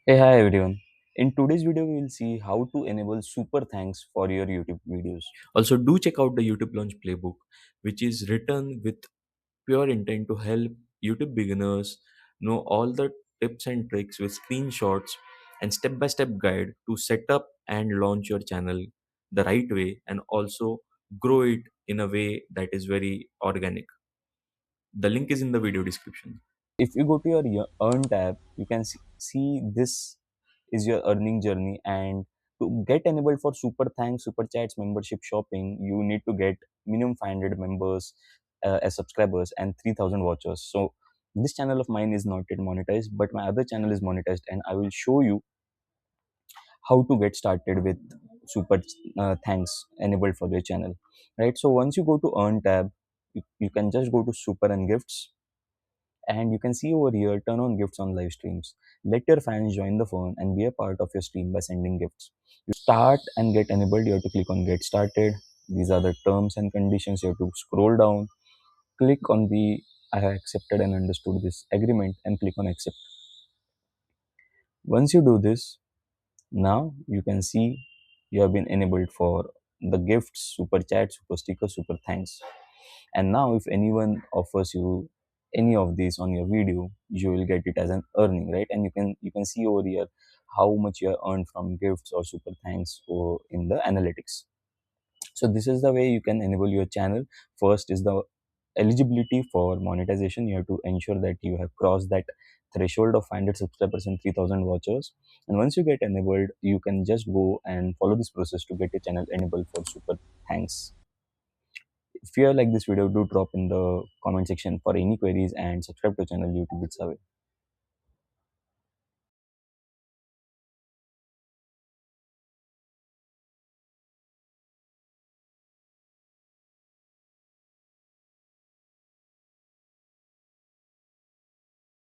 Hey, hi everyone. In today's video, we will see how to enable super thanks for your YouTube videos. Also, do check out the YouTube Launch Playbook, which is written with pure intent to help YouTube beginners know all the tips and tricks with screenshots and step by step guide to set up and launch your channel the right way and also grow it in a way that is very organic. The link is in the video description. If you go to your Earn tab, you can see this is your earning journey. And to get enabled for super thanks, super chats, membership shopping, you need to get minimum 500 members as subscribers and 3000 watchers. So this channel of mine is not yet monetized, but my other channel is monetized, and I will show you how to get started with super thanks enabled for your channel, right? So once you go to Earn tab, you can just go to super and gifts, and you can see over here turn on gifts on live streams. Let your fans join the phone and be a part of your stream by sending gifts. You start and get enabled, you have to click on get started. These are the terms and conditions. You have to scroll down, click on the I have accepted and understood this agreement, and click on accept. Once you do this, now you can see you have been enabled for the gifts, super chat, super sticker, super thanks. And now if anyone offers you any of these on your video, you will get it as an earning, right? And you can see over here how much you have earned from gifts or super thanks or in the analytics. So this is the way you can enable your channel. First is the eligibility for monetization. You have to ensure that you have crossed that threshold of 500 subscribers and 3000 watchers. And once you get enabled, you can just go and follow this process to get your channel enabled for super thanks. If you like this video, do drop in the comment section for any queries and subscribe to the channel YouTube with Saave.